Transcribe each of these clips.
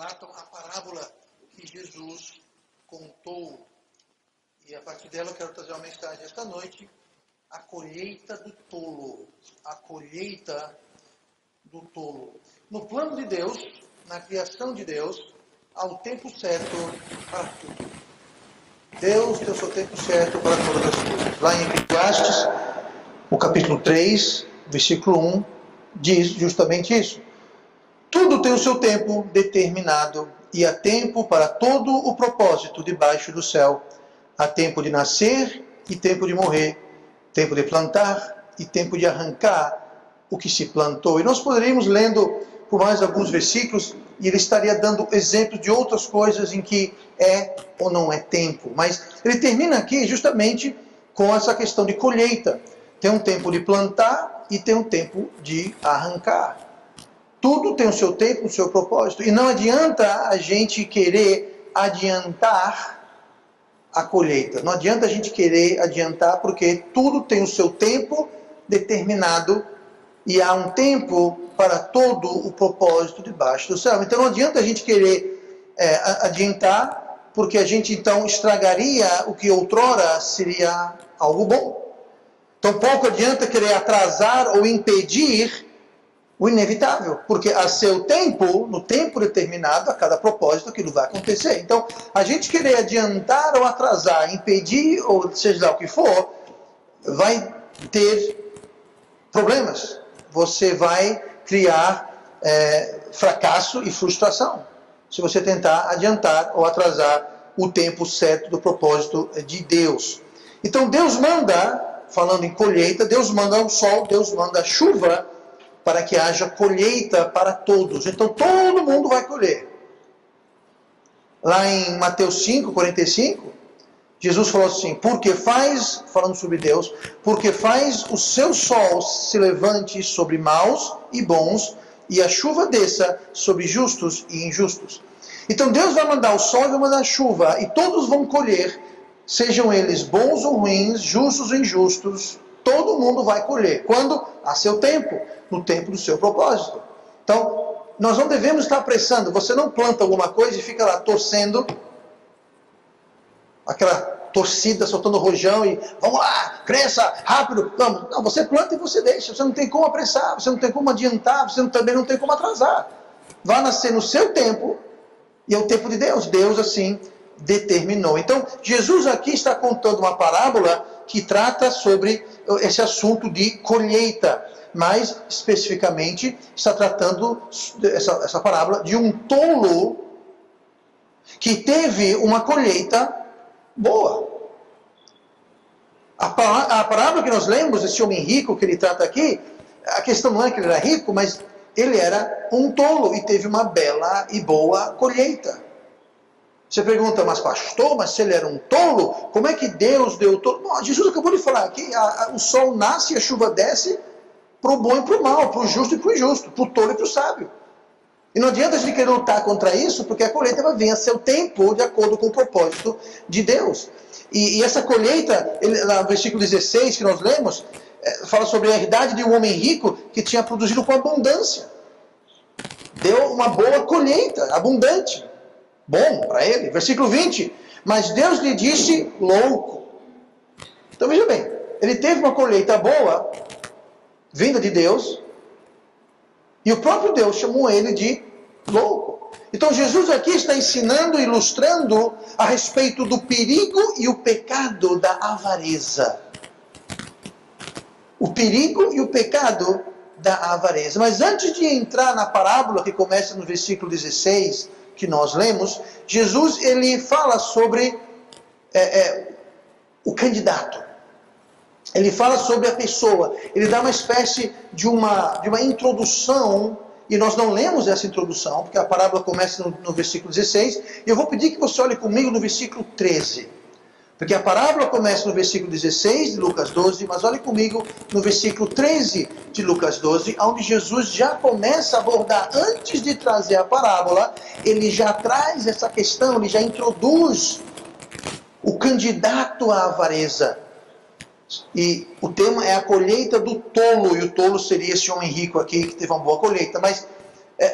relatam a parábola que Jesus contou. E a partir dela eu quero trazer uma mensagem esta noite: a colheita do tolo. A colheita do tolo. No plano de Deus, na criação de Deus, há o tempo certo para tudo. Deus tem o seu tempo certo para todas as coisas. Lá em Eclesiastes, no capítulo 3, versículo 1, diz justamente isso. Tudo tem o seu tempo determinado, e há tempo para todo o propósito debaixo do céu. Há tempo de nascer e tempo de morrer, tempo de plantar e tempo de arrancar o que se plantou. E nós poderíamos lendo por mais alguns versículos, e ele estaria dando exemplos de outras coisas em que é ou não é tempo. Mas ele termina aqui justamente com essa questão de colheita. Tem um tempo de plantar e tem um tempo de arrancar. Tudo tem o seu tempo, o seu propósito. E não adianta a gente querer adiantar a colheita. Não adianta a gente querer adiantar, porque tudo tem o seu tempo determinado e há um tempo para todo o propósito debaixo do céu. Então não adianta a gente querer adiantar, porque a gente então estragaria o que outrora seria algo bom. Então pouco adianta querer atrasar ou impedir o inevitável, porque a seu tempo, no tempo determinado, a cada propósito aquilo vai acontecer. Então, a gente querer adiantar ou atrasar, impedir, ou seja lá o que for, vai ter problemas. Você vai criar fracasso e frustração, se você tentar adiantar ou atrasar o tempo certo do propósito de Deus. Então, Deus manda, falando em colheita, Deus manda o sol, Deus manda a chuva, para que haja colheita para todos. Então todo mundo vai colher. Lá em Mateus 5, 45, Jesus falou assim: porque faz, falando sobre Deus, porque faz o seu sol se levante sobre maus e bons, e a chuva desça sobre justos e injustos. Então Deus vai mandar o sol e vai mandar a chuva, e todos vão colher, sejam eles bons ou ruins, justos ou injustos. Todo mundo vai colher. Quando? A seu tempo. No tempo do seu propósito. Então, nós não devemos estar apressando. Você não planta alguma coisa e fica lá torcendo. Aquela torcida, soltando rojão e vamos lá, cresça, rápido. Não, você planta e você deixa. Você não tem como apressar. Você não tem como adiantar. Você também não tem como atrasar. Vai nascer no seu tempo. E é o tempo de Deus. Deus assim determinou. Então, Jesus aqui está contando uma parábola que trata sobre esse assunto de colheita, mas especificamente está tratando essa parábola de um tolo que teve uma colheita boa. A parábola que nós lemos, esse homem rico que ele trata aqui, a questão não é que ele era rico, mas ele era um tolo e teve uma bela e boa colheita. Você pergunta, mas pastor, mas se ele era um tolo, como é que Deus deu tolo? Bom, Jesus acabou de falar aqui, o sol nasce e a chuva desce para o bom e para o mal, para o justo e para o injusto, para o tolo e para o sábio. E não adianta a gente querer lutar contra isso, porque a colheita vai vir a seu tempo, de acordo com o propósito de Deus. E essa colheita, no versículo 16 que nós lemos, fala sobre a herdade de um homem rico que tinha produzido com abundância. Deu uma boa colheita, abundante. Bom para ele. Versículo 20. Mas Deus lhe disse louco. Então veja bem. Ele teve uma colheita boa, vinda de Deus. E o próprio Deus chamou ele de louco. Então Jesus aqui está ensinando, ilustrando a respeito do perigo e o pecado da avareza. O perigo e o pecado da avareza. Mas antes de entrar na parábola que começa no versículo 16... que nós lemos, Jesus ele fala sobre o candidato. Ele fala sobre a pessoa. Ele dá uma espécie de uma introdução, e nós não lemos essa introdução, porque a parábola começa no versículo 16, e eu vou pedir que você olhe comigo no versículo 13. Porque a parábola começa no versículo 16 de Lucas 12, mas olhe comigo no versículo 13 de Lucas 12, onde Jesus já começa a abordar, antes de trazer a parábola, ele já traz essa questão, ele já introduz o candidato à avareza. E o tema é a colheita do tolo, e o tolo seria esse homem rico aqui que teve uma boa colheita. Mas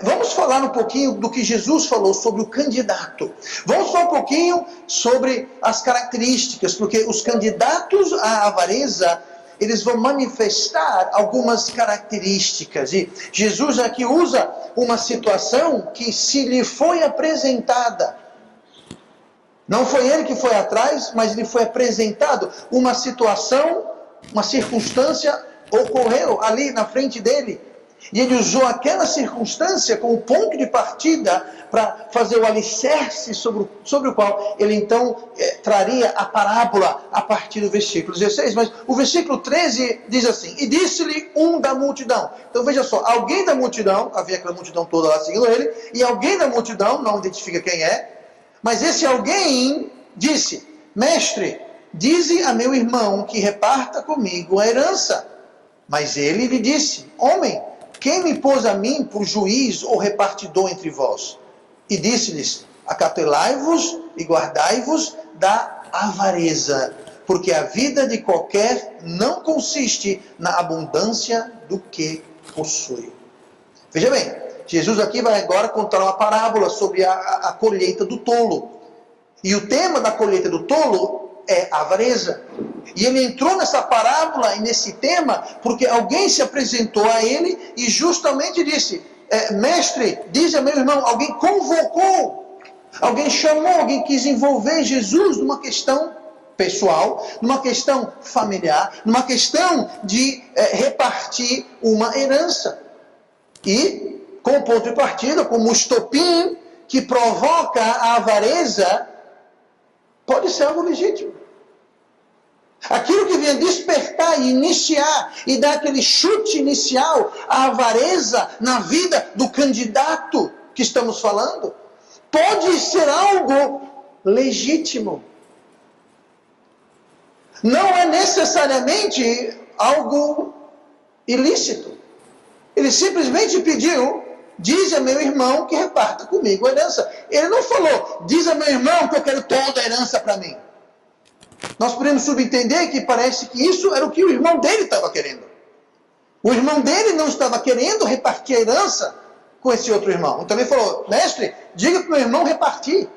Vamos falar um pouquinho do que Jesus falou sobre o candidato. Vamos falar um pouquinho sobre as características, porque os candidatos à avareza, eles vão manifestar algumas características. E Jesus aqui usa uma situação que se lhe foi apresentada. Não foi ele que foi atrás, mas lhe foi apresentado uma situação, uma circunstância ocorreu ali na frente dele. E ele usou aquela circunstância como ponto de partida para fazer o alicerce sobre o qual ele então traria a parábola a partir do versículo 16. Mas o versículo 13 diz assim: e disse-lhe um da multidão. Então veja só, alguém da multidão, havia aquela multidão toda lá seguindo ele, e alguém da multidão, não identifica quem é, mas esse alguém disse: mestre, dize a meu irmão que reparta comigo a herança. Mas ele lhe disse: homem, quem me pôs a mim por juiz ou repartidor entre vós? E disse-lhes: acautelai-vos e guardai-vos da avareza, porque a vida de qualquer não consiste na abundância do que possui. Veja bem, Jesus aqui vai agora contar uma parábola sobre a colheita do tolo. E o tema da colheita do tolo é a avareza. E ele entrou nessa parábola e nesse tema porque alguém se apresentou a ele e justamente disse: mestre, diz a meu irmão, alguém convocou, alguém chamou, alguém quis envolver Jesus numa questão pessoal, numa questão familiar, numa questão de repartir uma herança. E, como ponto de partida, como estopim que provoca a avareza, pode ser algo legítimo. Aquilo que vinha despertar e iniciar e dar aquele chute inicial, a avareza na vida do candidato que estamos falando, pode ser algo legítimo. Não é necessariamente algo ilícito. Ele simplesmente pediu: diz a meu irmão que reparta comigo a herança. Ele não falou: diz a meu irmão que eu quero toda a herança para mim. Nós podemos subentender que parece que isso era o que o irmão dele estava querendo. O irmão dele não estava querendo repartir a herança com esse outro irmão. Então ele falou: mestre, diga para o meu irmão repartir.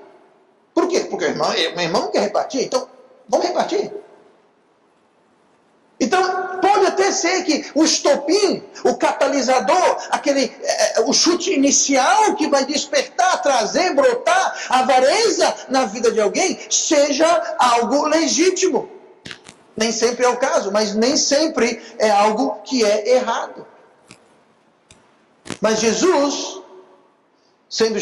Por quê? Porque o meu irmão não quer repartir, então vamos repartir. Então, pode até ser que o estopim, o catalisador, o chute inicial que vai despertar, trazer, brotar a avareza na vida de alguém, seja algo legítimo. Nem sempre é o caso, mas nem sempre é algo que é errado. Mas Jesus sendo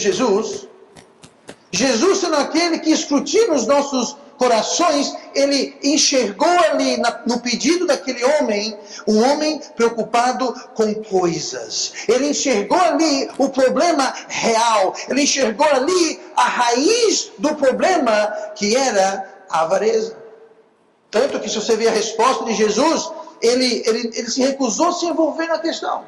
aquele que escrutina os nossos corações, ele enxergou ali no pedido daquele homem, um homem preocupado com coisas. Ele enxergou ali o problema real. Ele enxergou ali a raiz do problema, que era a avareza. Tanto que, se você ver a resposta de Jesus, ele se recusou a se envolver na questão.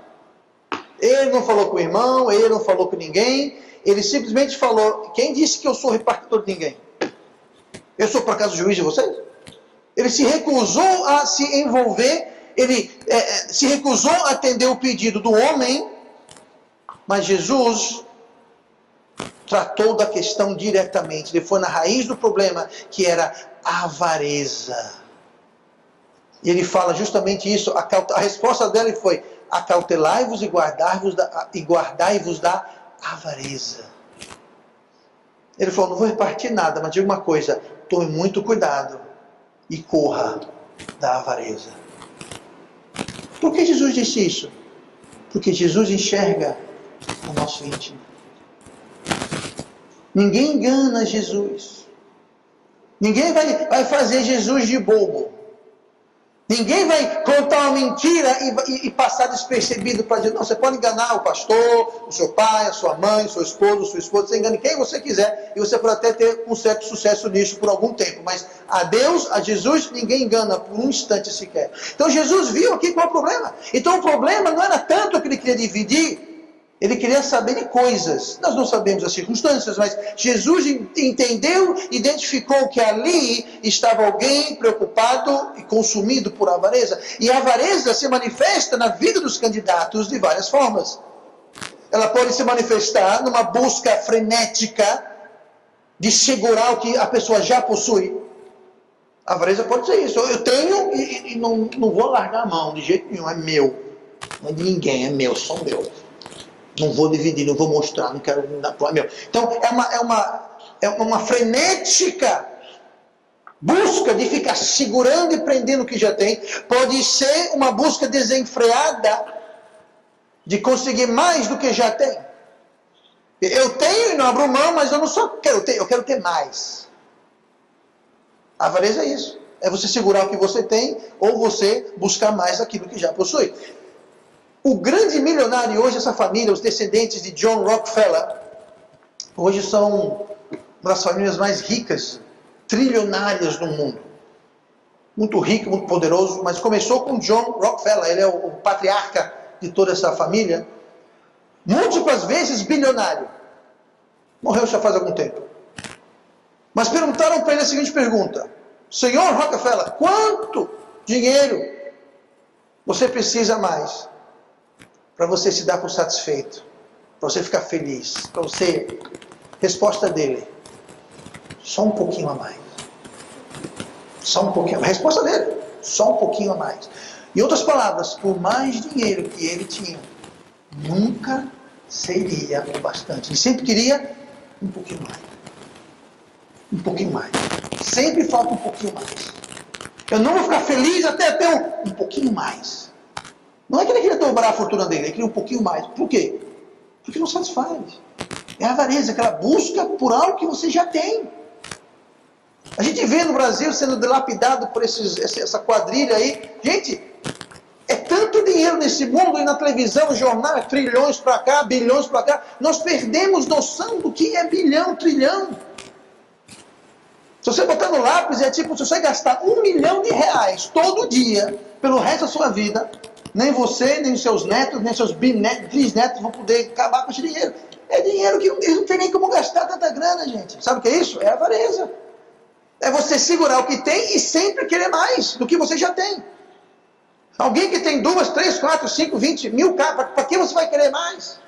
Ele não falou com o irmão, ele não falou com ninguém. Ele simplesmente falou: quem disse que eu sou repartidor de ninguém? Eu sou por acaso juiz de vocês? Ele se recusou a se envolver, ele se recusou a atender o pedido do homem, mas Jesus tratou da questão diretamente. Ele foi na raiz do problema, que era a avareza. E ele fala justamente isso. A resposta dele foi: acautelai-vos e guardai-vos da avareza. Ele falou: não vou repartir nada, mas diga uma coisa: tome muito cuidado e corra da avareza. Por que Jesus disse isso? Porque Jesus enxerga o nosso íntimo. Ninguém engana Jesus. Ninguém vai fazer Jesus de bobo. Ninguém vai contar uma mentira e passar despercebido para dizer: não, você pode enganar o pastor, o seu pai, a sua mãe, o seu esposo, sua esposa, você engane quem você quiser, e você pode até ter um certo sucesso nisso por algum tempo, mas a Deus, a Jesus, ninguém engana por um instante sequer. Então Jesus viu aqui qual é o problema. Então o problema não era tanto que ele queria dividir, ele queria saber de coisas. Nós não sabemos as circunstâncias, mas Jesus entendeu, identificou que ali estava alguém preocupado e consumido por avareza. E a avareza se manifesta na vida dos candidatos de várias formas. ela pode se manifestar numa busca frenética de segurar o que a pessoa já possui. A avareza pode ser isso. Eu tenho e não vou largar a mão de jeito nenhum. É meu. Não é de ninguém, é meu, só meu. Não vou dividir, não vou mostrar, não quero dar para o meu. Então, é uma frenética busca de ficar segurando e prendendo o que já tem. Pode ser uma busca desenfreada de conseguir mais do que já tem. Eu tenho e não abro mão, mas eu não só quero ter, eu quero ter mais. A avareza é isso. É você segurar o que você tem ou você buscar mais daquilo que já possui. O grande milionário hoje, essa família, os descendentes de John Rockefeller, hoje são uma das famílias mais ricas, trilionárias do mundo. Muito rico, muito poderoso, mas começou com John Rockefeller, ele é o patriarca de toda essa família. Múltiplas vezes bilionário. Morreu já faz algum tempo. Mas perguntaram para ele a seguinte pergunta: Senhor Rockefeller, quanto dinheiro você precisa mais para você se dar por satisfeito, para você ficar feliz, para você... Resposta dele: só um pouquinho a mais. Só um pouquinho. A resposta dele: só um pouquinho a mais. Em outras palavras, por mais dinheiro que ele tinha, nunca seria o bastante. Ele sempre queria um pouquinho mais. Um pouquinho mais. Sempre falta um pouquinho mais. Eu não vou ficar feliz até ter um pouquinho mais. Não é que ele queria dobrar a fortuna dele, ele queria um pouquinho mais. Por quê? Porque não satisfaz. É a avareza, aquela busca por algo que você já tem. A gente vê no Brasil sendo dilapidado por essa quadrilha aí. Gente, é tanto dinheiro nesse mundo, e na televisão, no jornal, é trilhões para cá, bilhões para cá. Nós perdemos noção do que é bilhão, trilhão. Se você botar no lápis, é tipo, se você gastar R$1 milhão todo dia, pelo resto da sua vida, nem você, nem os seus netos, nem seus bisnetos vão poder acabar com esse dinheiro. É dinheiro que eles não tem nem como gastar tanta grana, gente. Sabe o que é isso? É avareza. É você segurar o que tem e sempre querer mais do que você já tem. Alguém que tem 2, 3, 4, 5, 20 mil carros, para que você vai querer mais?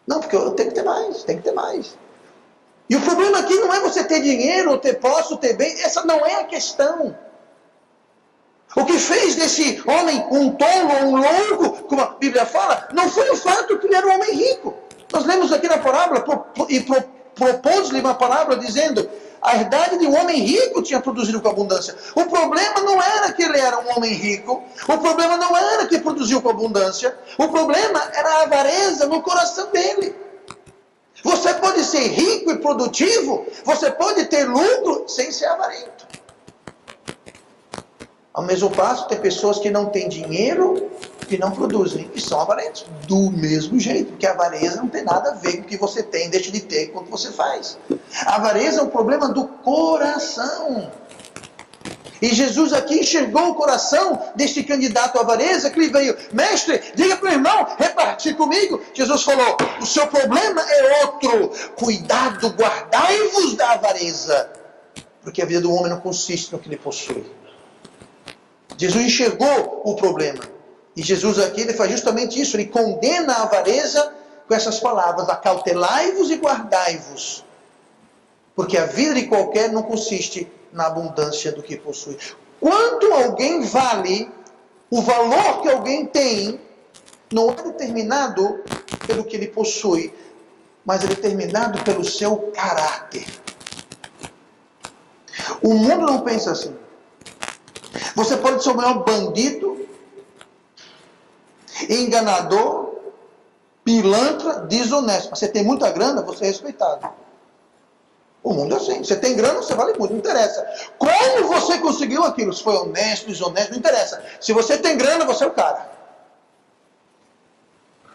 Não, porque eu tenho que ter mais, tem que ter mais. E o problema aqui não é você ter dinheiro, ou ter posse, ou ter bem. Essa não é a questão. O que fez desse homem um tolo, um louco, como a Bíblia fala, não foi o fato que ele era um homem rico. Nós lemos aqui na parábola, e propôs-lhe uma parábola dizendo: a herdade de um homem rico tinha produzido com abundância. O problema não era que ele era um homem rico, o problema não era que produziu com abundância, o problema era a avareza no coração dele. Você pode ser rico e produtivo, você pode ter lucro sem ser avarento. Ao mesmo passo, tem pessoas que não têm dinheiro e não produzem, e são avarentos. Do mesmo jeito, porque a avareza não tem nada a ver com o que você tem, deixa de ter quando você faz. A avareza é um problema do coração. E Jesus aqui enxergou o coração deste candidato à avareza, que lhe veio: mestre, diga para o irmão repartir comigo. Jesus falou: o seu problema é outro. Cuidado, guardai-vos da avareza, porque a vida do homem não consiste no que ele possui. Jesus enxergou o problema. E Jesus aqui, ele faz justamente isso. Ele condena a avareza com essas palavras: acautelai-vos e guardai-vos. Porque a vida de qualquer não consiste na abundância do que possui. Quanto alguém vale, o valor que alguém tem, não é determinado pelo que ele possui, mas é determinado pelo seu caráter. O mundo não pensa assim. Você pode ser o maior bandido, enganador, pilantra, desonesto. Mas você tem muita grana, você é respeitado. O mundo é assim. Você tem grana, você vale muito, não interessa. Como você conseguiu aquilo? Se foi honesto, desonesto, não interessa. Se você tem grana, você é o cara.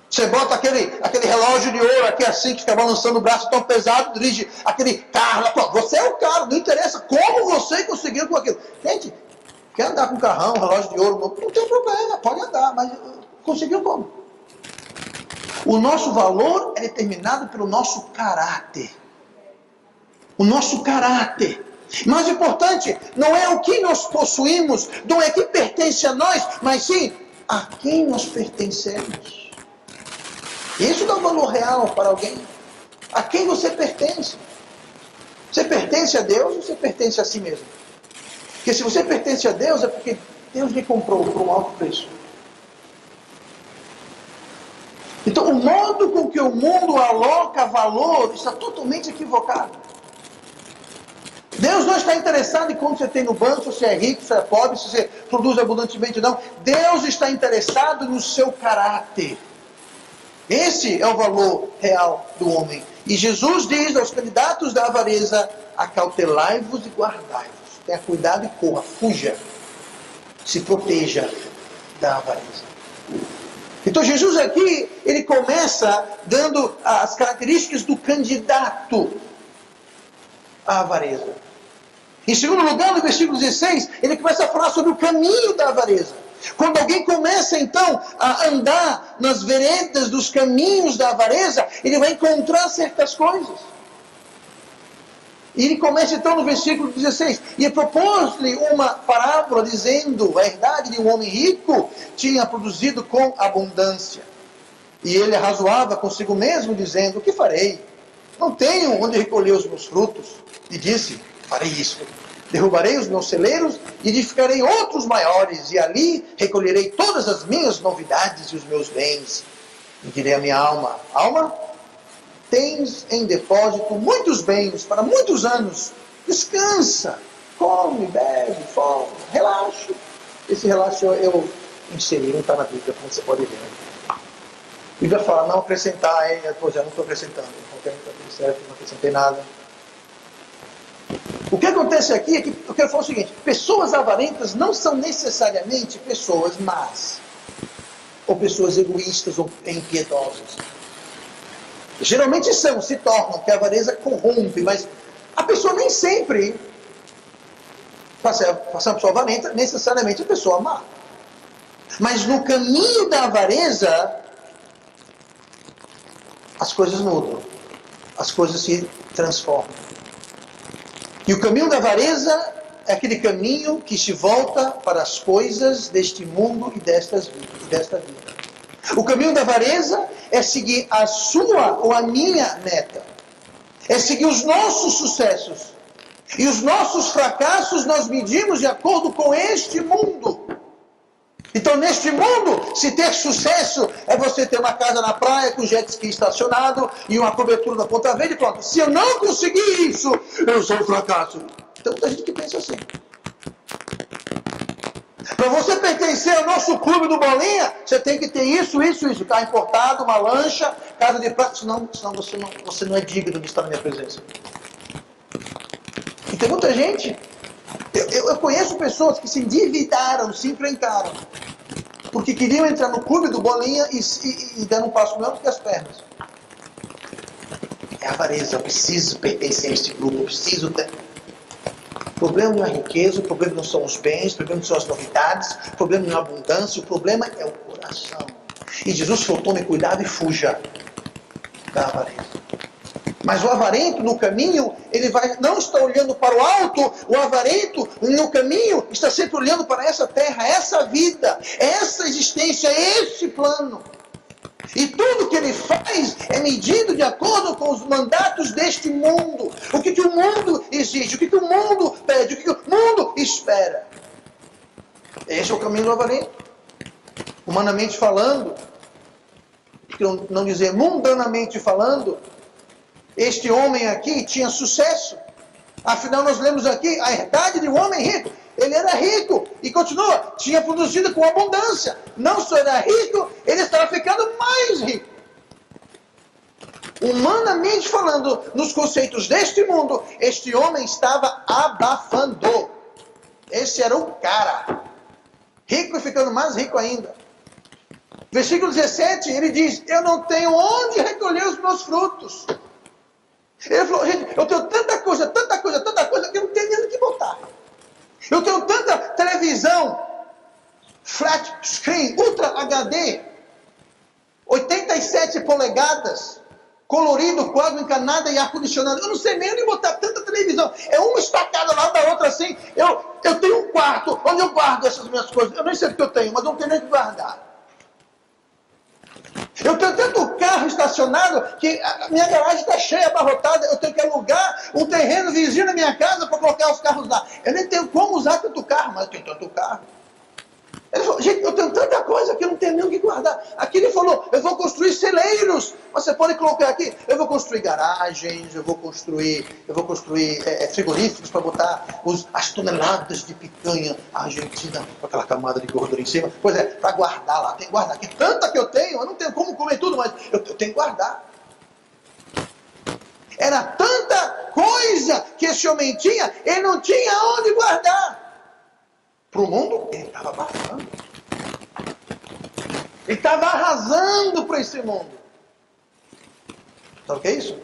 Você bota aquele relógio de ouro aqui assim, que fica balançando o braço tão pesado, dirige aquele carro lá. Você é o cara, não interessa como você conseguiu com aquilo. Gente, quer andar com carrão, relógio de ouro, não tem problema, pode andar, mas conseguiu como? O nosso valor é determinado pelo nosso caráter. O nosso caráter. Mais importante, não é o que nós possuímos, não é o que pertence a nós, mas sim a quem nós pertencemos. Isso dá um valor real para alguém. A quem você pertence? Você pertence a Deus ou você pertence a si mesmo? Porque se você pertence a Deus, é porque Deus lhe comprou por um alto preço. Então, o modo com que o mundo aloca valor está totalmente equivocado. Deus não está interessado em quanto você tem no banco, se você é rico, se você é pobre, se você produz abundantemente ou não. Deus está interessado no seu caráter. Esse é o valor real do homem. E Jesus diz aos candidatos da avareza: acautelai-vos e guardai-vos. Tenha cuidado e corra, fuja. Se proteja da avareza. Então Jesus aqui, ele começa dando as características do candidato à avareza. Em segundo lugar, no versículo 16, ele começa a falar sobre o caminho da avareza. Quando alguém começa então a andar nas veredas dos caminhos da avareza, ele vai encontrar certas coisas. E ele começa então no versículo 16, e propôs-lhe uma parábola dizendo: a herdade de um homem rico tinha produzido com abundância. E ele arrazoava consigo mesmo, dizendo: o que farei? Não tenho onde recolher os meus frutos. E disse: farei isso. Derrubarei os meus celeiros e edificarei outros maiores, e ali recolherei todas as minhas novidades e os meus bens. E direi à minha alma: alma, tens em depósito muitos bens para muitos anos. Descansa, come, bebe, folga, relaxa. Esse relaxo eu inseri, não está na Bíblia, como você pode ver. A Bíblia fala: não acrescentar, pois é, não estou acrescentando. Está tudo certo, não acrescentei nada. O que acontece aqui é que eu quero falar o seguinte: pessoas avarentas não são necessariamente pessoas más, ou pessoas egoístas ou impiedosas. Geralmente se tornam, que a avareza corrompe, mas a pessoa nem sempre, para ser uma pessoa avarenta, necessariamente é pessoa má. Mas no caminho da avareza, as coisas mudam, as coisas se transformam. E o caminho da avareza é aquele caminho que se volta para as coisas deste mundo e desta vida. O caminho da avareza é seguir a sua ou a minha meta. É seguir os nossos sucessos. E os nossos fracassos nós medimos de acordo com este mundo. Então, neste mundo, se ter sucesso é você ter uma casa na praia com jet ski estacionado e uma cobertura na Ponta Verde, pronto. Se eu não conseguir isso, eu sou um fracasso. Tem muita gente que pensa assim. Para você pertencer ao nosso clube do Bolinha, você tem que ter isso. Carro importado, uma lancha, casa de praia. Senão você não é digno de estar na minha presença. E tem muita gente. Eu conheço pessoas que se endividaram, se enfrentaram, porque queriam entrar no clube do Bolinha e deram um passo maior do que as pernas. É avareza, eu preciso pertencer a este grupo, eu preciso ter. O problema não é a riqueza, o problema não são os bens, o problema não são as novidades, o problema não é a abundância, o problema é o coração. E Jesus falou: tome cuidado e fuja da avareza. Mas o avarento no caminho, ele não está olhando para o alto. O avarento no caminho está sempre olhando para essa terra, essa vida, essa existência, esse plano. E tudo que ele faz é medido de acordo com os mandatos deste mundo. O que o mundo exige, o que o mundo pede, o que o mundo espera. Esse é o caminho do avarento. Humanamente falando, não dizer mundanamente falando, este homem aqui tinha sucesso. Afinal, nós lemos aqui a herdade de um homem rico. Ele era rico e continua, tinha produzido com abundância. Não só era rico, ele estava ficando mais rico. Humanamente falando, nos conceitos deste mundo, este homem estava abafando. Esse era o cara. Rico e ficando mais rico ainda. Versículo 17, ele diz: eu não tenho onde recolher os meus frutos. Ele falou: gente, eu tenho tanta coisa, que eu não tenho nem o que botar. Eu tenho tanta televisão, flat screen, Ultra HD, 87 polegadas, colorido, quadro encanado e ar-condicionado. Eu não sei nem onde botar tanta televisão. É uma estacada lá da outra assim. Eu tenho um quarto onde eu guardo essas minhas coisas. Eu nem sei o que eu tenho, mas eu não tenho nem o que guardar. Eu tenho tanto carro carro estacionado, que a minha garagem está cheia, abarrotada, eu tenho que alugar um terreno vizinho na minha casa para colocar os carros lá. Eu nem tenho como usar tanto carro, mas eu tenho tanto carro. Ele falou, gente, eu tenho tanta coisa que eu não tenho nem o que guardar. Aqui ele falou, eu vou construir celeiros. Você pode colocar aqui, eu vou construir garagens, eu vou construir frigoríficos para botar as toneladas de picanha argentina com aquela camada de gordura em cima. Pois é, para guardar lá, tem que guardar. Que tanta que eu não tenho como comer tudo, mas eu tenho que guardar. Era tanta coisa que esse homem tinha, ele não tinha onde guardar. Para o mundo, ele estava abafando. Ele estava arrasando para esse mundo. Sabe o que é isso?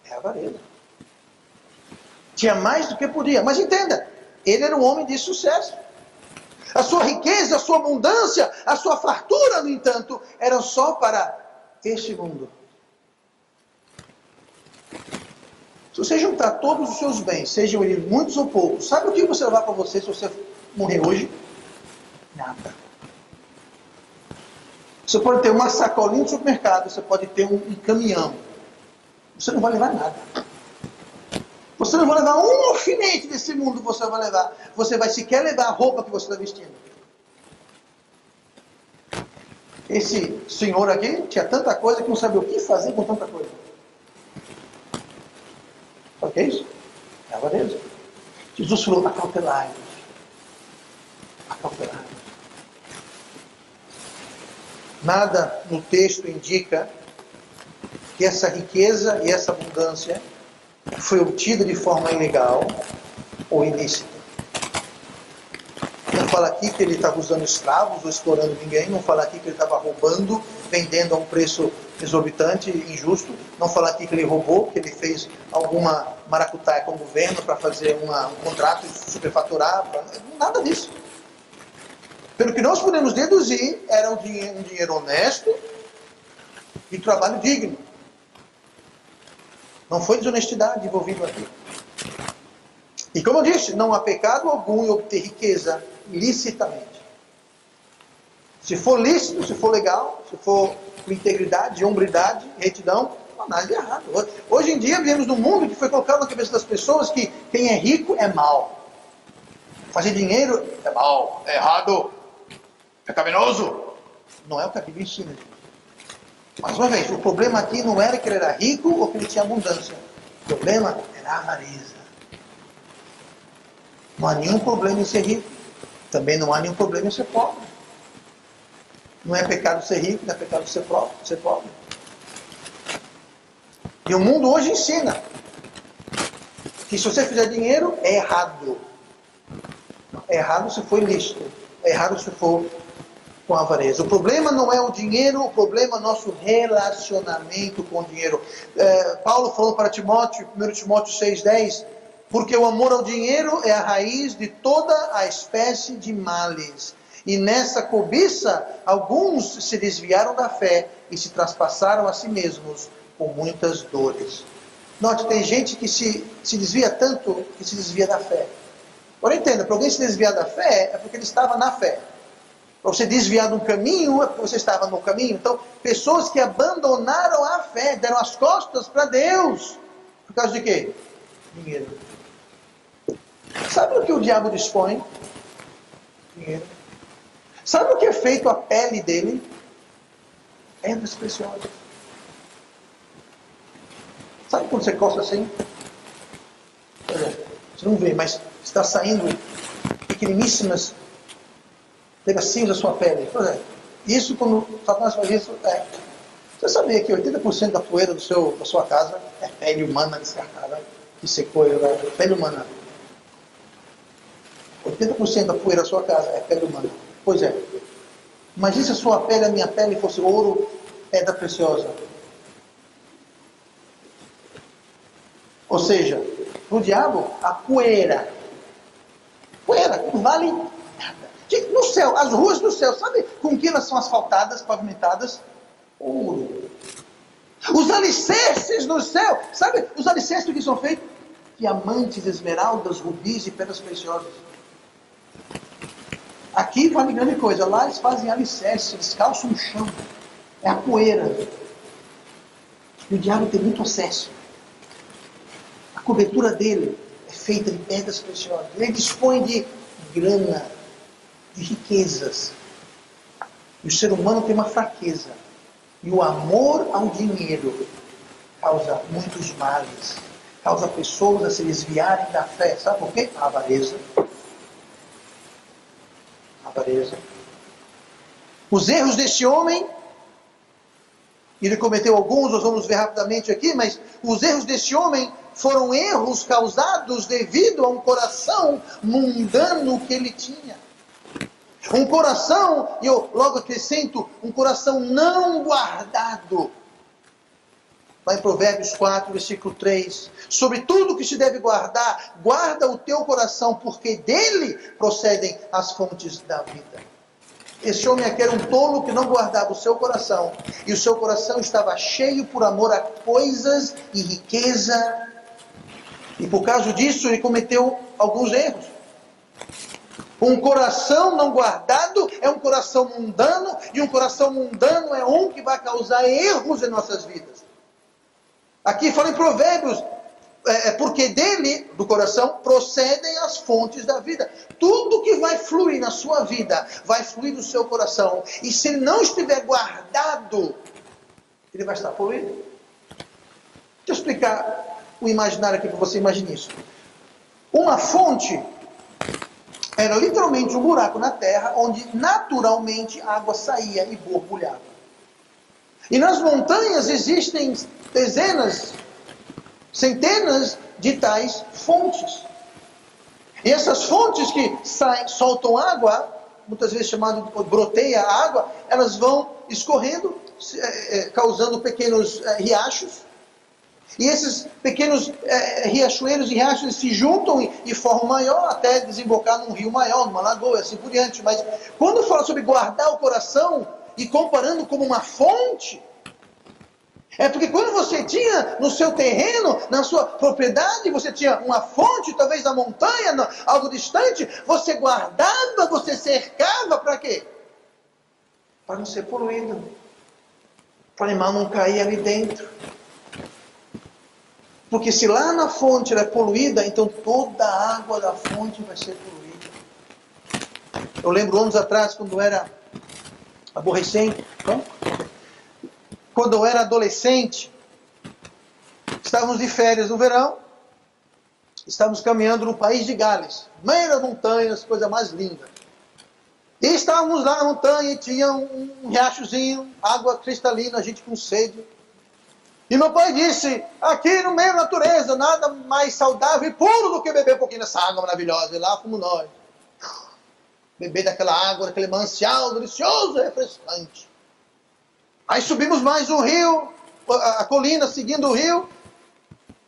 É avareza. Tinha mais do que podia. Mas entenda, ele era um homem de sucesso. A sua riqueza, a sua abundância, a sua fartura, no entanto, eram só para este mundo. Se você juntar todos os seus bens, sejam eles muitos ou poucos, sabe o que você vai levar para você se você morrer hoje? Nada. Você pode ter uma sacolinha de supermercado, você pode ter um caminhão. Você não vai levar nada. Você não vai levar um alfinete desse mundo, você vai levar. Você vai sequer levar a roupa que você está vestindo. Esse senhor aqui tinha tanta coisa que não sabia o que fazer com tanta coisa. Sabe o que é isso? É a avareza. Jesus falou, acautelai-vos. Acautelai-vos. Nada no texto indica que essa riqueza e essa abundância foi obtida de forma ilegal ou ilícita. Não fala aqui que ele estava usando escravos ou explorando ninguém, não fala aqui que ele estava roubando, vendendo a um preço exorbitante, injusto, não fala aqui que ele roubou, que ele fez alguma maracutaia com o governo para fazer um contrato e superfaturar, nada disso. Pelo que nós podemos deduzir, era um dinheiro honesto e trabalho digno. Não foi desonestidade envolvida aqui. E como eu disse, não há pecado algum em obter riqueza licitamente. Se for lícito, se for legal, se for com integridade, hombridade, retidão, não há nada de errado. Hoje em dia vivemos num mundo que foi colocado na cabeça das pessoas que quem é rico é mal. Fazer dinheiro é mal, é errado, é pecaminoso. Não é o que a Bíblia ensina. Mais uma vez, o problema aqui não era que ele era rico ou que ele tinha abundância. O problema era a avareza. Não há nenhum problema em ser rico. Também não há nenhum problema em ser pobre. Não é pecado ser rico, não é pecado ser pobre. E o mundo hoje ensina que se você fizer dinheiro, é errado. É errado se for ilícito. É errado se for com avareza. O problema não é o dinheiro, o problema é o nosso relacionamento com o dinheiro. Paulo falou para Timóteo, 1 Timóteo 6,10, porque o amor ao dinheiro é a raiz de toda a espécie de males. E nessa cobiça, alguns se desviaram da fé e se traspassaram a si mesmos com muitas dores. Note, tem gente que se desvia tanto que se desvia da fé. Agora entenda, para alguém se desviar da fé, é porque ele estava na fé. Para você desviar do caminho, é porque você estava no caminho. Então, pessoas que abandonaram a fé, deram as costas para Deus. Por causa de quê? Dinheiro. Sabe o que o diabo dispõe? Dinheiro. Sabe o que é feito a pele dele? Pedras preciosas. Sabe quando você coça assim? Você não vê, mas está saindo pequeniníssimas pedacinhos da sua pele. Por exemplo, isso quando Satanás faz isso, você sabia que 80% da poeira da sua casa é pele humana descartada, que secou, pele humana. 80% da poeira da sua casa é pele humana. Pois é. Mas e se a sua pele, a minha pele, fosse ouro, pedra preciosa? Ou seja, para o diabo, a poeira não vale nada. No céu, as ruas do céu, sabe com que elas são asfaltadas, pavimentadas? Ouro. Os alicerces no céu, sabe os alicerces do que são feitos? Diamantes, esmeraldas, rubis e pedras preciosas. Aqui vale grande coisa, lá eles fazem alicerces, eles calçam o chão. É a poeira. E o diabo tem muito acesso. A cobertura dele é feita de pedras preciosas. Ele dispõe de grana, de riquezas. E o ser humano tem uma fraqueza. E o amor ao dinheiro causa muitos males. Causa pessoas a se desviarem da fé. Sabe por quê? A avareza. A avareza. Os erros desse homem, ele cometeu alguns, nós vamos ver rapidamente aqui, mas os erros desse homem foram erros causados devido a um coração mundano que ele tinha. Um coração, e eu logo acrescento, um coração não guardado. Lá em Provérbios 4, versículo 3. Sobre tudo que se deve guardar, guarda o teu coração, porque dele procedem as fontes da vida. Esse homem aqui era um tolo que não guardava o seu coração. E o seu coração estava cheio por amor a coisas e riqueza. E por causa disso ele cometeu alguns erros. Um coração não guardado é um coração mundano. E um coração mundano é um que vai causar erros em nossas vidas. Aqui fala em Provérbios, porque dele, do coração, procedem as fontes da vida. Tudo que vai fluir na sua vida, vai fluir do seu coração. E se ele não estiver guardado, ele vai estar poluído. Deixa eu explicar o imaginário aqui para você imaginar isso. Uma fonte era literalmente um buraco na terra, onde naturalmente a água saía e borbulhava. E nas montanhas existem dezenas, centenas de tais fontes. E essas fontes que soltam água, muitas vezes chamado de broteia a água, elas vão escorrendo, causando pequenos riachos. E esses pequenos riachuelos e riachos se juntam e formam maior, até desembocar num rio maior, numa lagoa, assim por diante. Mas quando fala sobre guardar o coração e comparando como uma fonte, é porque quando você tinha no seu terreno, na sua propriedade, você tinha uma fonte, talvez na montanha, algo distante, você guardava, você cercava para quê? Para não ser poluído. Para o animal não cair ali dentro. Porque se lá na fonte ela é poluída, então toda a água da fonte vai ser poluída. Eu lembro anos atrás, quando eu era aborrecente, quando eu era adolescente, estávamos de férias no verão, estávamos caminhando no país de Gales, meio das montanhas, coisa mais linda. E estávamos lá na montanha e tinha um riachozinho, água cristalina, a gente com sede. E meu pai disse, aqui no meio da natureza, nada mais saudável e puro do que beber um pouquinho dessa água maravilhosa. E lá fomos nós. Beber daquela água, daquele manancial delicioso e refrescante. Aí subimos mais um rio, a colina seguindo o rio.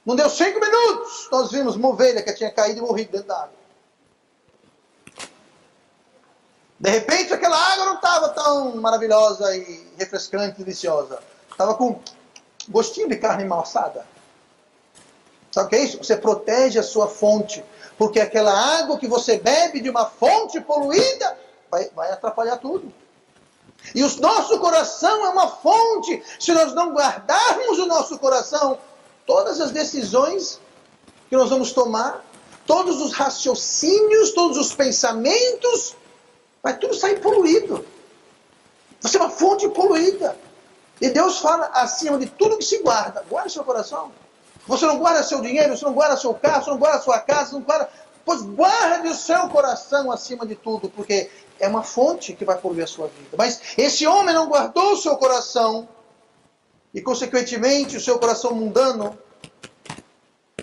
Não deu 5 minutos, nós vimos uma ovelha que tinha caído e morrido dentro da água. De repente aquela água não estava tão maravilhosa e refrescante e deliciosa. Estava com gostinho de carne mal assada. Sabe o que é isso? Você protege a sua fonte. Porque aquela água que você bebe de uma fonte poluída vai atrapalhar tudo. E o nosso coração é uma fonte. Se nós não guardarmos o nosso coração, todas as decisões que nós vamos tomar, todos os raciocínios, todos os pensamentos, vai tudo sair poluído. Você é uma fonte poluída. E Deus fala acima de tudo que se guarda. Guarda seu coração. Você não guarda seu dinheiro, você não guarda seu carro, você não guarda sua casa, você não guarda... Pois guarde o seu coração acima de tudo, porque é uma fonte que vai poluir a sua vida. Mas esse homem não guardou o seu coração, e consequentemente o seu coração mundano,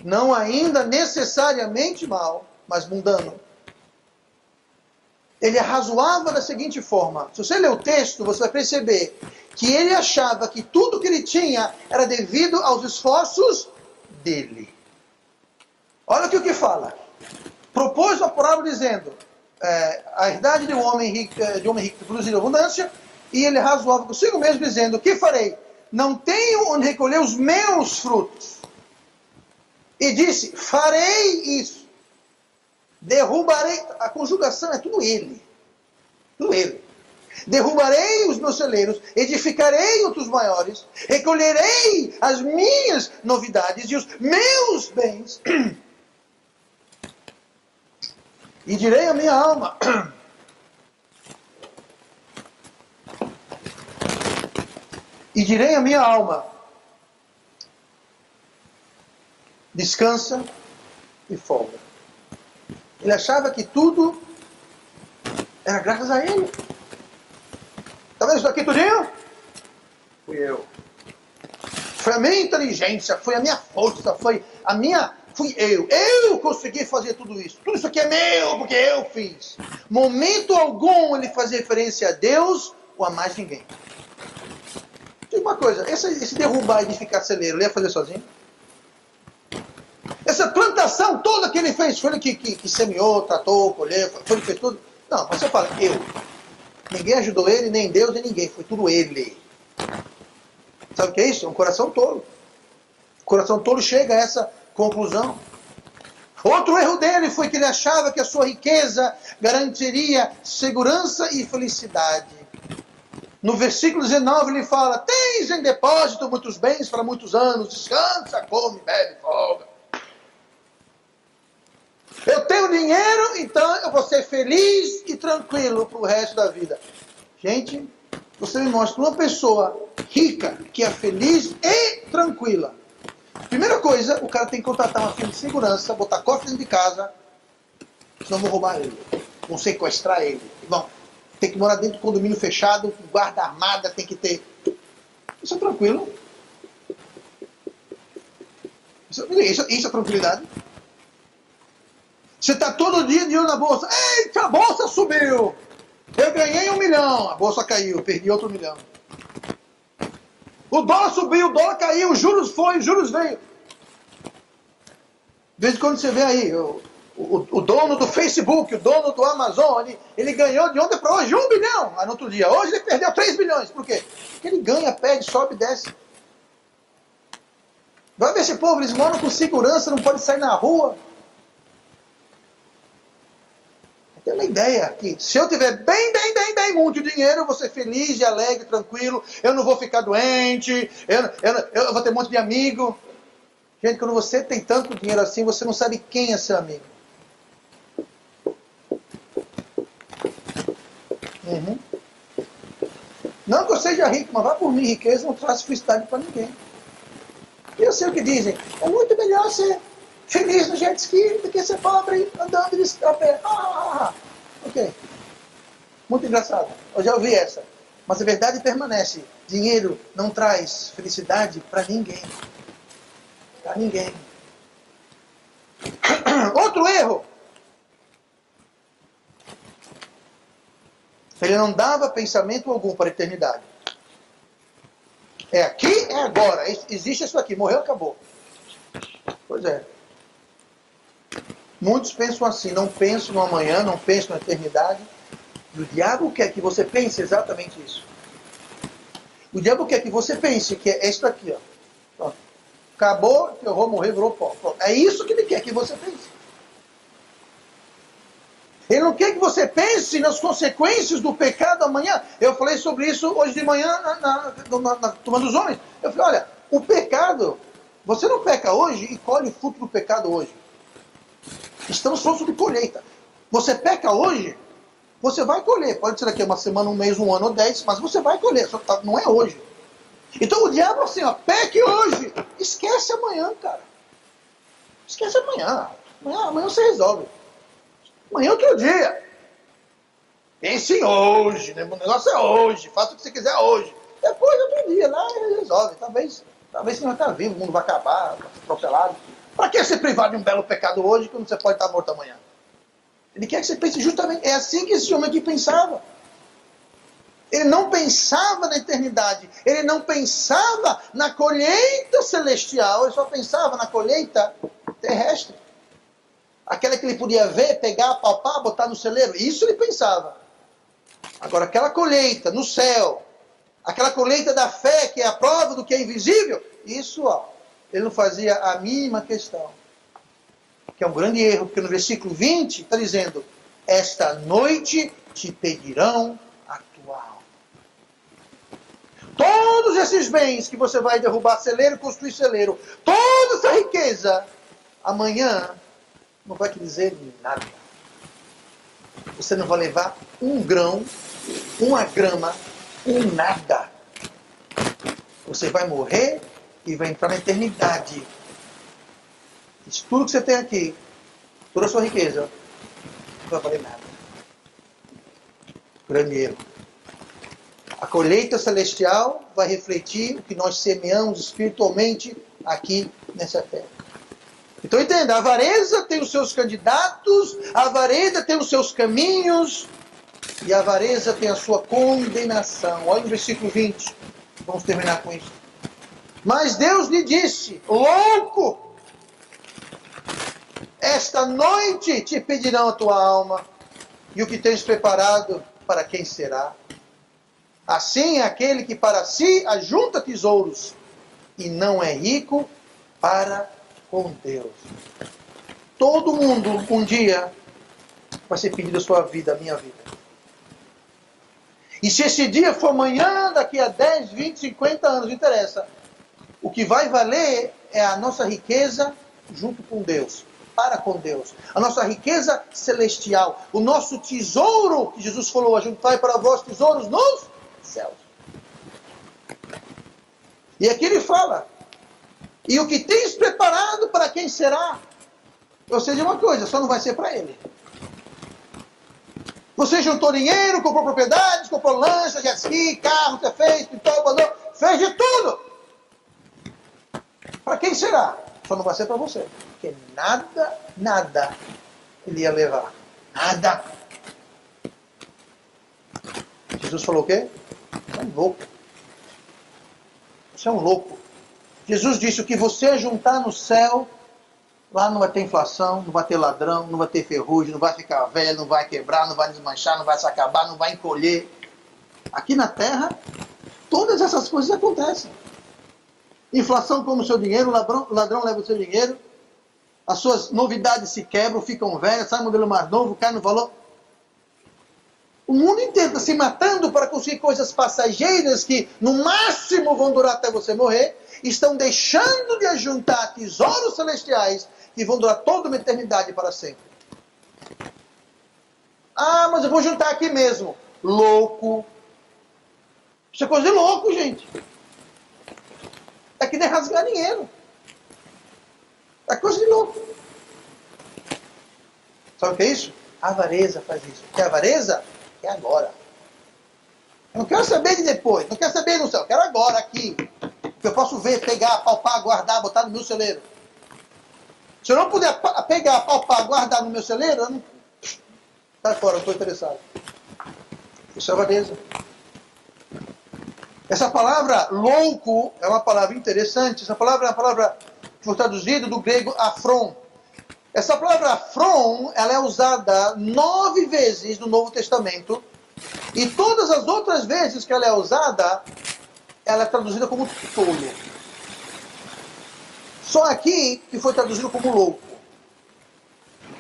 não ainda necessariamente mal, mas mundano. Ele arrazoava da seguinte forma. Se você ler o texto, você vai perceber que ele achava que tudo que ele tinha era devido aos esforços dele. Olha aqui o que fala. Propôs uma parábola dizendo, a herdade de um homem rico que produziu abundância, e ele razoava consigo mesmo dizendo, o que farei? Não tenho onde recolher os meus frutos. E disse, farei isso. Derrubarei. A conjugação é tudo ele. Tudo ele. Derrubarei os meus celeiros, edificarei outros maiores, recolherei as minhas novidades e os meus bens, e direi à minha alma, descansa e folga. Ele achava que tudo era graças a ele. Está vendo isso aqui tudinho? Fui eu. Foi a minha inteligência, foi a minha força, fui eu. Eu consegui fazer tudo isso. Tudo isso aqui é meu, porque eu fiz. Momento algum ele fazia referência a Deus ou a mais ninguém. Diga uma coisa, esse derrubar e edificar celeiro, ele ia fazer sozinho? Essa plantação toda que ele fez, foi ele que semeou, tratou, colheu, foi ele que fez tudo? Não, você fala, eu. Ninguém ajudou ele, nem Deus, nem ninguém. Foi tudo ele. Sabe o que é isso? É um coração tolo. O coração tolo chega a essa conclusão. Outro erro dele foi que ele achava que a sua riqueza garantiria segurança e felicidade. No versículo 19 ele fala, tens em depósito muitos bens para muitos anos, descansa, come, bebe, folga. Eu tenho dinheiro, então eu vou ser feliz e tranquilo para o resto da vida. Gente, você me mostra uma pessoa rica que é feliz e tranquila. Primeira coisa, o cara tem que contratar uma firma de segurança, botar cofre dentro de casa, senão vão roubar ele, vão sequestrar ele. Bom, tem que morar dentro do condomínio fechado, guarda armada, tem que ter... Isso é tranquilo. Isso é tranquilidade. Você está todo dia de olho na bolsa. Eita, a bolsa subiu. Eu ganhei 1 milhão. A bolsa caiu, perdi outro 1 milhão. O dólar subiu, o dólar caiu, os juros foi, os juros veio. De vez em quando você vê aí, o dono do Facebook, o dono do Amazon, ele ganhou de ontem para hoje 1 bilhão. Aí no outro dia, hoje ele perdeu 3 bilhões. Por quê? Porque ele ganha, perde, sobe e desce. Vai ver esse povo, eles moram com segurança, não pode sair na rua. Tem uma ideia que se eu tiver bem muito dinheiro, eu vou ser feliz e alegre, tranquilo, eu não vou ficar doente, eu vou ter um monte de amigo. Gente, quando você tem tanto dinheiro assim, você não sabe quem é seu amigo. Não que eu seja rico, mas vá por mim, riqueza não traz felicidade para ninguém. Eu sei o que dizem, é muito melhor ser feliz no jet ski do que ser pobre andando a pé. Ok. Muito engraçado. Eu já ouvi essa. Mas a verdade permanece. Dinheiro não traz felicidade para ninguém. Para ninguém. Outro erro. Ele não dava pensamento algum para a eternidade. É aqui, é agora. Existe isso aqui. Morreu, acabou. Pois é. Muitos pensam assim, não pensam no amanhã, não pensam na eternidade. E o diabo quer que você pense exatamente isso. O diabo quer que você pense que é isso aqui, ó. Pronto. Acabou, eu vou morrer, virou pó. Pronto. É isso que ele quer que você pense. Ele não quer que você pense nas consequências do pecado amanhã. Eu falei sobre isso hoje de manhã na Turma dos Homens. Eu falei, olha, o pecado, você não peca hoje e colhe o fruto do pecado hoje. Estamos falando sobre colheita. Você peca hoje, você vai colher. Pode ser daqui a uma semana, um mês, um ano ou 10, mas você vai colher. Só que não é hoje. Então o diabo assim, ó, peque hoje. Esquece amanhã, cara. Esquece amanhã. Amanhã você resolve. Amanhã é outro dia. Pense em hoje. Né? O negócio é hoje. Faça o que você quiser hoje. Depois, outro dia, lá ele resolve. Talvez você não está vivo, o mundo vai acabar, vai ser atropelado. Para que se privar de um belo pecado hoje, quando você pode estar morto amanhã? Ele quer que você pense justamente... É assim que esse homem aqui pensava. Ele não pensava na eternidade. Ele não pensava na colheita celestial. Ele só pensava na colheita terrestre. Aquela que ele podia ver, pegar, palpar, botar no celeiro. Isso ele pensava. Agora, aquela colheita no céu, aquela colheita da fé, que é a prova do que é invisível, isso, ó, ele não fazia a mínima questão. Que é um grande erro, porque no versículo 20 está dizendo: esta noite te pedirão a tua alma. todos esses bens que você vai derrubar celeiro, construir celeiro, toda essa riqueza, amanhã não vai te dizer nada. Você não vai levar um grão, uma grama, um nada. Você vai morrer e vai entrar na eternidade. Isso tudo que você tem aqui, toda a sua riqueza, não vai valer nada. Grande erro. A colheita celestial vai refletir o que nós semeamos espiritualmente aqui nessa terra. Então entenda, a avareza tem os seus candidatos, a avareza tem os seus caminhos, e a avareza tem a sua condenação. Olha no versículo 20, vamos terminar com isso. Mas Deus lhe disse, louco, esta noite te pedirão a tua alma, e o que tens preparado, para quem será? Assim é aquele que para si ajunta tesouros, e não é rico para com Deus. Todo mundo um dia vai ser pedido a sua vida, a minha vida. E se esse dia for amanhã, daqui a 10, 20, 50 anos, não interessa. O que vai valer é a nossa riqueza junto com Deus, para com Deus. A nossa riqueza celestial, o nosso tesouro, que Jesus falou, ajuntai para vós tesouros nos céus. E aqui ele fala, e o que tens preparado para quem será? Ou seja, uma coisa, só não vai ser para ele. Você juntou dinheiro, comprou propriedades, comprou lancha, jet ski, carro, você fez, pintou, mandou, fez de tudo. Para quem será? Só não vai ser para você. Porque nada ele ia levar. Nada. Jesus falou o quê? Você é um louco. Você é um louco. Jesus disse, o que você juntar no céu, lá não vai ter inflação, não vai ter ladrão, não vai ter ferrugem, não vai ficar velho, não vai quebrar, não vai desmanchar, não vai se acabar, não vai encolher. Aqui na terra, todas essas coisas acontecem. Inflação come o seu dinheiro, o ladrão leva o seu dinheiro, as suas novidades se quebram, ficam velhas, sai um modelo mais novo, cai no valor. O mundo inteiro está se matando para conseguir coisas passageiras que no máximo vão durar até você morrer. Estão deixando de ajuntar tesouros celestiais que vão durar toda uma eternidade para sempre. Ah, mas eu vou juntar aqui mesmo. Louco. Isso é coisa de louco, gente. É que nem rasgar dinheiro. É coisa de louco. Sabe o que é isso? A avareza faz isso. Porque a avareza é agora. Eu não quero saber de depois. Não quero saber no céu. Eu quero agora, aqui. Que eu posso ver, pegar, palpar, guardar, botar no meu celeiro. Se eu não puder pegar, palpar, guardar no meu celeiro, eu não... Sai fora, eu estou interessado. Isso é avareza. Essa palavra louco é uma palavra interessante. Essa palavra é uma palavra que foi traduzida do grego afron. Essa palavra afron, ela é usada 9 vezes no Novo Testamento. E todas as outras vezes que ela é usada, ela é traduzida como tolo. Só aqui que foi traduzido como louco.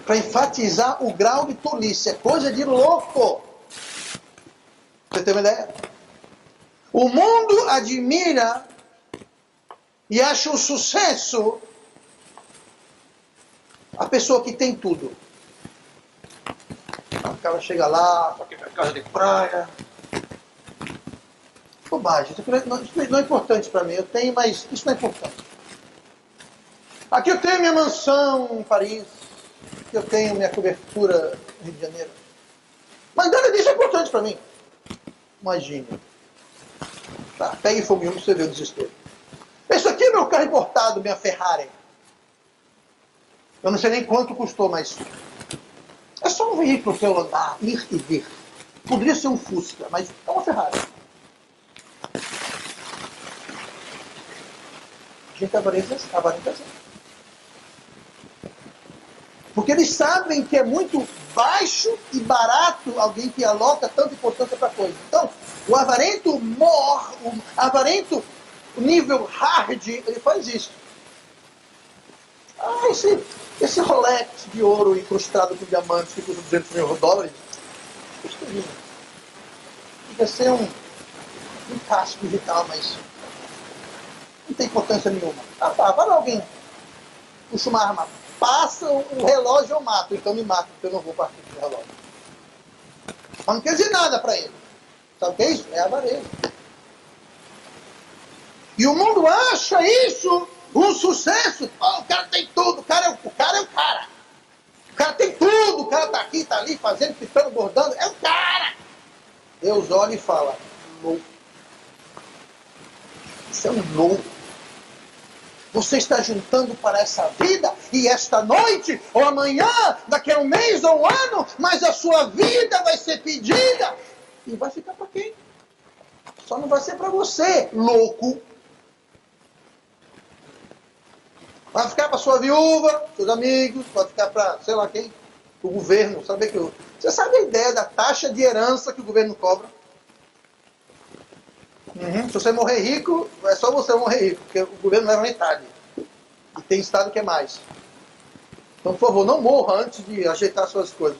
Para enfatizar o grau de tolice. É coisa de louco. Você tem uma ideia? O mundo admira e acha um sucesso a pessoa que tem tudo. O cara chega lá, com aquela casa de praia. Bobagem. Isso não é importante para mim. Eu tenho, mas isso não é importante. Aqui eu tenho minha mansão em Paris. Aqui eu tenho minha cobertura no Rio de Janeiro. Mas nada disso é importante para mim. Imagine. Tá, pegue fogo em um, você vê o desespero. Isso aqui é meu carro importado, minha Ferrari. Eu não sei nem quanto custou, mas é só um veículo para eu andar, ir e vir. Poderia ser um Fusca, mas é uma Ferrari. Gente, avareza assim. Porque eles sabem que é muito baixo e barato alguém que aloca tanta importância para coisa. Então, o avarento o nível hard, ele faz isso. Ah, esse Rolex de ouro incrustado com diamantes que custa $200 mil, custa isso. Deve ser um casco digital, mas Não tem importância nenhuma. Vai lá alguém, puxa uma arma, passa o relógio, eu mato. Então me mata, porque eu não vou partir do relógio. Mas não quer dizer nada para ele. Sabe o que é isso? É avareza. E o mundo acha isso um sucesso. Oh, o cara tem tudo, o cara é o cara. O cara tem tudo, o cara está aqui, está ali, fazendo, pitando, bordando. É o cara. Deus olha e fala, louco. Você é um louco. Você está juntando para essa vida e esta noite, ou amanhã, daqui a um mês ou um ano, mas a sua vida vai ser pedida. E vai ficar para quem? Só não vai ser para você, louco. Vai ficar para sua viúva, seus amigos, vai ficar para, sei lá quem, o governo. Você sabe a ideia da taxa de herança que o governo cobra? Se você morrer rico, é só você morrer rico, porque o governo leva metade. E tem estado que é mais. Então, por favor, não morra antes de ajeitar suas coisas.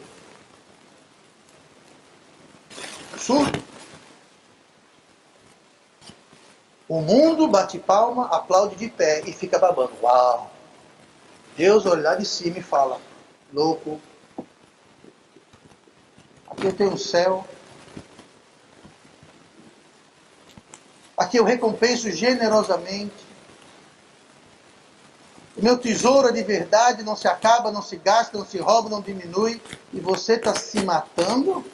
Absurdo. O mundo bate palma, aplaude de pé e fica babando. Uau! Deus olha lá de cima e fala, louco, aqui eu tenho o céu, aqui eu recompenso generosamente, o meu tesouro é de verdade, não se acaba, não se gasta, não se rouba, não diminui, e você está se matando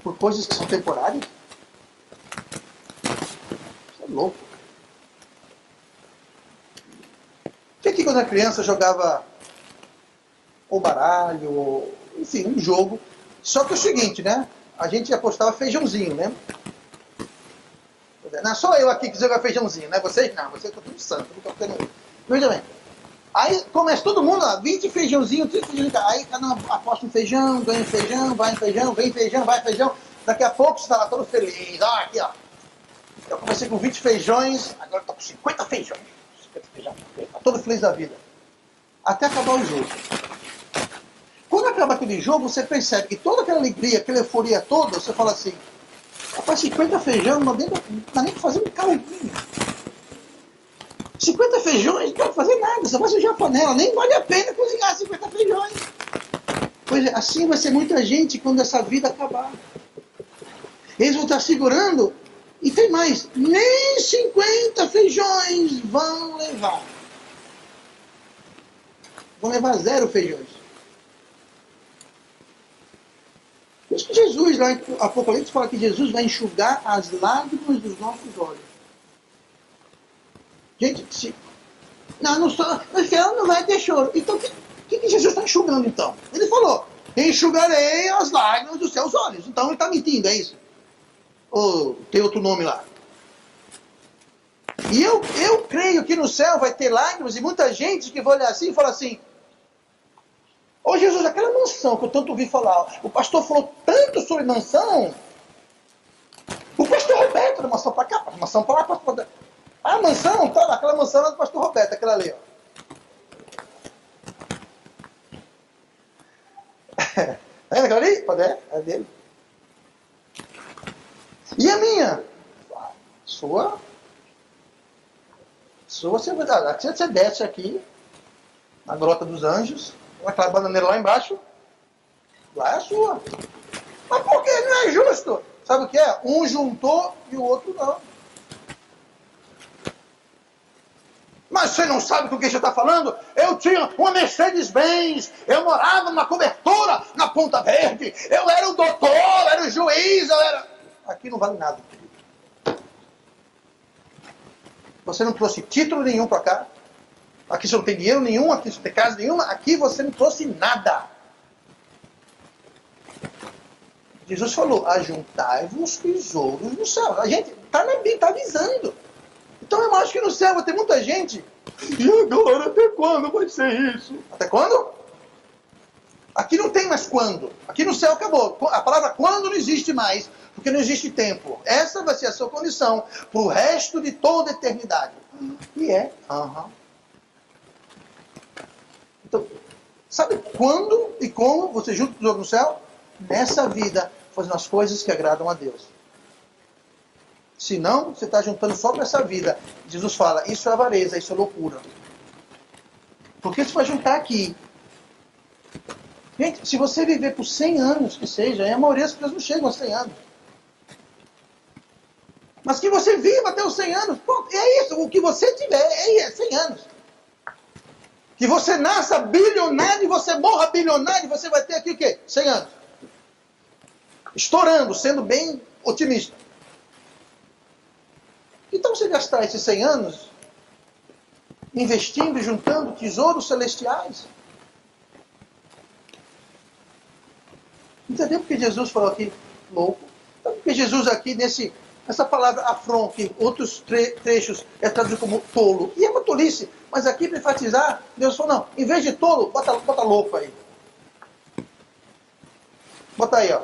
por coisas que são temporárias? Isso é louco. Por que quando a criança jogava ou baralho, ou, enfim, um jogo, só que é o seguinte, né? A gente apostava feijãozinho, né? Não é só eu aqui que joga feijãozinho, né? Vocês não, vocês estão tudo santo, nunca tendo. Veja bem. Aí começa todo mundo lá, 20 feijãozinhos, 30 feijãozinhos. Aí cada um aposta um feijão, ganha um feijão, vai um feijão, vem feijão, vai feijão. Daqui a pouco você está lá todo feliz. Ó, aqui, ó. Eu comecei com 20 feijões, agora estou com 50 feijões. 50 feijões. Está todo feliz da vida. Até acabar o jogo. Quando acaba aquele jogo, você percebe que toda aquela alegria, aquela euforia toda, você fala assim, rapaz, 50 feijão, não dá nem para fazer um caldinho. 50 feijões, não dá para fazer nada, você vai sujar a panela, nem vale a pena cozinhar 50 feijões. Pois é, assim vai ser muita gente quando essa vida acabar. Eles vão estar segurando, e tem mais, nem 50 feijões vão levar. Vão levar 0 feijões. Por isso que Jesus, lá em Apocalipse, fala que Jesus vai enxugar as lágrimas dos nossos olhos. Gente, se... no céu não vai ter choro. Então, o que Jesus está enxugando, então? Ele falou, enxugarei as lágrimas dos seus olhos. Então, ele está mentindo, é isso? Ou tem outro nome lá? E eu creio que no céu vai ter lágrimas e muita gente que vai olhar assim e falar assim, ô Jesus, aquela mansão que eu tanto ouvi falar, o pastor falou tanto sobre mansão, o pastor Roberto, da mansão para cá, mansão para lá, pastor Roberto. A mansão, tá, aquela mansão é do pastor Roberto, aquela ali, ó. Tá vendo aquela ali? Pode é dele. E a minha? Sua você desce aqui, na Grota dos Anjos, aquela bananeira lá embaixo, lá é a sua. Mas por que não é justo? Sabe o que é? Um juntou e o outro não. Mas você não sabe do que você está falando? Eu tinha uma Mercedes-Benz, eu morava numa cobertura na Ponta Verde, eu era o doutor, era o juiz, eu era... Aqui não vale nada. Você não trouxe título nenhum para cá. Aqui você não tem dinheiro nenhum, aqui você não tem casa nenhuma, aqui você não trouxe nada. Jesus falou, ajuntai-vos tesouros no céu. A gente está na Bíblia, está avisando. Então eu acho que no céu vai ter muita gente. E agora, até quando vai ser isso? Até quando? Aqui não tem mais quando. Aqui no céu acabou. A palavra quando não existe mais, porque não existe tempo. Essa vai ser a sua condição para o resto de toda a eternidade. E é. Então, sabe quando e como você junta o tesouro no céu? Nessa vida, fazendo as coisas que agradam a Deus. Senão, você está juntando só para essa vida. Jesus fala, isso é avareza, isso é loucura. Porque você vai juntar aqui. Gente, se você viver por 100 anos, que seja, a maioria das pessoas não chegam a 100 anos. Mas que você viva até os 100 anos, pronto, é isso, o que você tiver, é 100 anos. Que você nasça bilionário e você morra bilionário, você vai ter aqui o quê? 100 anos. Estourando, sendo bem otimista. Então você gastar esses 100 anos investindo e juntando tesouros celestiais. Entendeu porque Jesus falou aqui, louco? Então, porque Jesus aqui, essa palavra afron, que outros trechos é traduzido como tolo. E é uma tolice, mas aqui para enfatizar, Deus falou, não, em vez de tolo, bota louco aí. Bota aí, ó.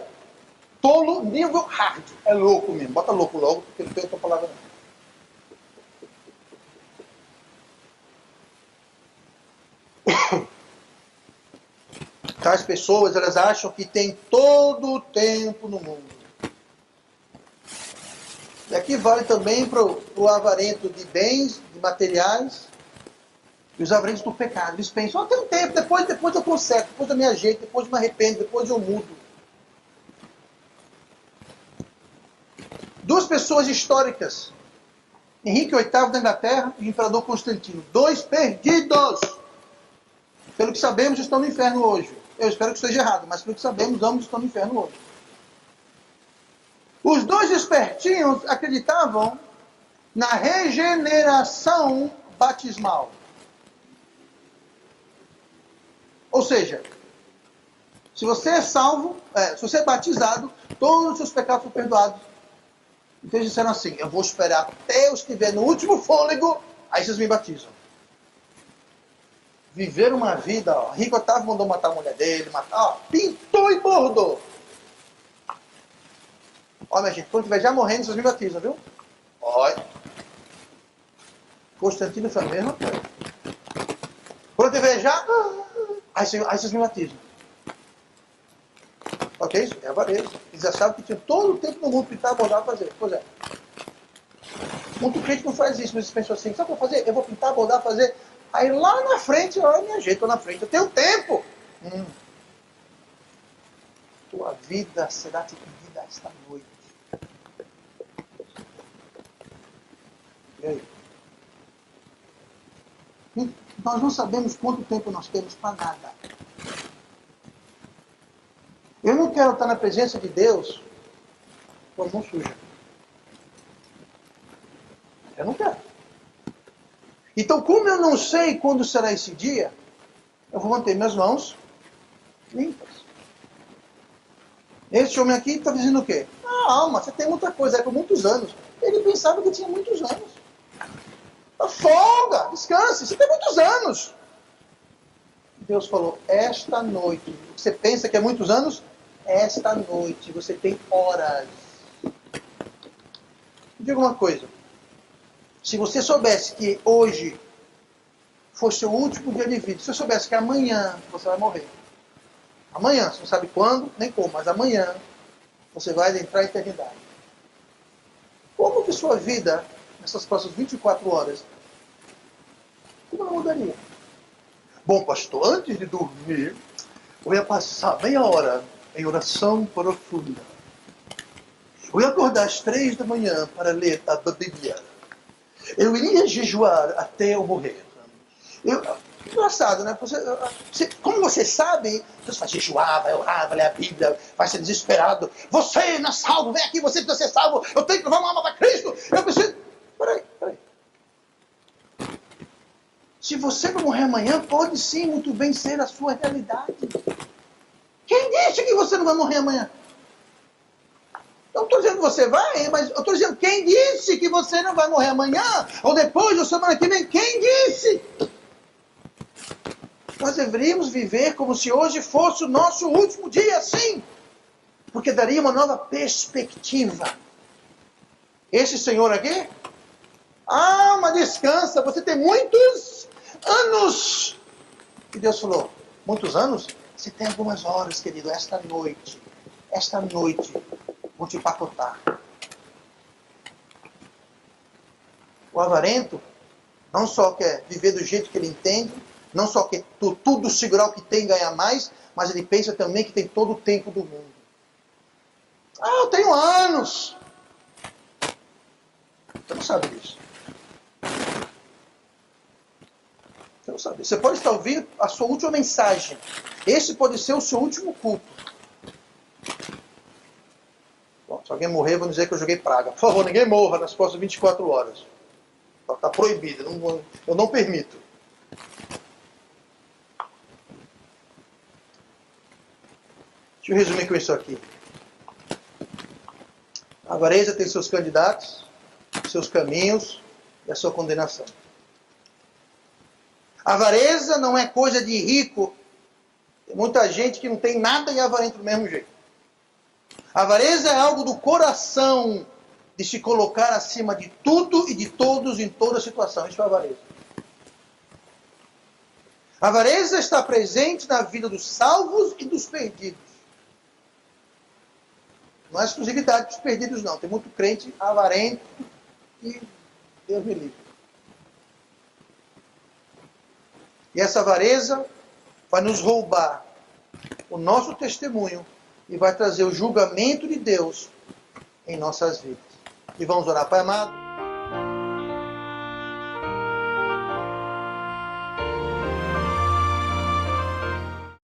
Tolo nível hard. É louco mesmo. Bota louco logo, porque não tem outra palavra não. Tais pessoas, elas acham que tem todo o tempo no mundo. E aqui vale também para o avarento de bens, de materiais, e os avarentos do pecado. Eles pensam, tem um tempo, depois eu conserto, depois eu me ajeito, depois eu me arrependo, depois eu mudo. Duas pessoas históricas, Henrique VIII da Inglaterra e o imperador Constantino. Dois perdidos. Pelo que sabemos, estão no inferno hoje. Eu espero que esteja errado, mas pelo que sabemos, ambos estão no inferno hoje. Os dois espertinhos acreditavam na regeneração batismal. Ou seja, se você é salvo, se você é batizado, todos os seus pecados são perdoados. Então eles disseram assim, eu vou esperar até eu estiver no último fôlego, aí vocês me batizam. Viver uma vida, ó, Henrique VIII mandou matar a mulher dele, pintou e bordou. Ó, minha gente, quando estiver já morrendo, vocês me batizam, viu? Olha. Constantino foi a mesma coisa. Quando estiver já, aí vocês me batizam. Ok? Isso é avareza. Eles achavam que tinha todo o tempo no mundo pintar, bordar, fazer. Pois é. Muito crente não faz isso, mas eles pensam assim, sabe o que eu vou fazer? Eu vou pintar, bordar, fazer. Aí lá na frente, eu me ajeito na frente. Eu tenho tempo. Tua vida será te pedida esta noite. E aí? Nós não sabemos quanto tempo nós temos para nada. Eu não quero estar na presença de Deus com a mão suja. Eu não quero. Então, como eu não sei quando será esse dia, eu vou manter minhas mãos limpas. Esse homem aqui está dizendo o quê? Mas você tem muita coisa, por muitos anos. Ele pensava que tinha muitos anos. Folga, descanse, você tem muitos anos. Deus falou, esta noite, você pensa que é muitos anos? Esta noite, você tem horas. Diga uma coisa. Se você soubesse que hoje fosse o último dia de vida, se você soubesse que amanhã você vai morrer. Amanhã, você não sabe quando, nem como, mas amanhã você vai entrar em eternidade. Como que sua vida, nessas próximas 24 horas, como ela mudaria? Bom, pastor, antes de dormir, eu ia passar meia hora em oração profunda. Eu ia acordar às 3 da manhã para ler a Bíblia. Eu iria jejuar até eu morrer. Engraçado, né? Como você sabe, você vai jejuar, vai orar, vai ler a Bíblia, vai ser desesperado. Você não é salvo, vem aqui, você precisa ser salvo. Eu tenho que levar uma alma para Cristo. Eu preciso... Peraí. Se você não morrer amanhã, pode sim muito bem ser a sua realidade. Quem disse que você não vai morrer amanhã? Eu não estou dizendo que você vai, mas eu estou dizendo quem disse que você não vai morrer amanhã, ou depois, ou semana que vem, quem disse? Nós deveríamos viver como se hoje fosse o nosso último dia, sim, porque daria uma nova perspectiva. Esse senhor aqui, mas descansa, você tem muitos anos. E Deus falou, muitos anos? Você tem algumas horas, querido, esta noite, vou te empacotar. O avarento não só quer viver do jeito que ele entende, não só quer tudo segurar o que tem e ganhar mais, mas ele pensa também que tem todo o tempo do mundo. Ah, eu tenho anos. Você não sabe disso. Você não sabe. Você pode estar ouvindo a sua última mensagem. Esse pode ser o seu último culto. Bom, se alguém morrer, vou dizer que eu joguei praga. Por favor, ninguém morra nas próximas 24 horas. Está proibido. Eu não permito. Deixa eu resumir com isso aqui. A avareza tem seus candidatos, seus caminhos e a sua condenação. A avareza não é coisa de rico. Tem muita gente que não tem nada e é avarento do mesmo jeito. A avareza é algo do coração, de se colocar acima de tudo e de todos em toda situação. Isso é avareza. A avareza está presente na vida dos salvos e dos perdidos. Não é exclusividade dos perdidos, não. Tem muito crente avarento e Deus me livre. E essa avareza vai nos roubar o nosso testemunho e vai trazer o julgamento de Deus em nossas vidas. E vamos orar, Pai amado.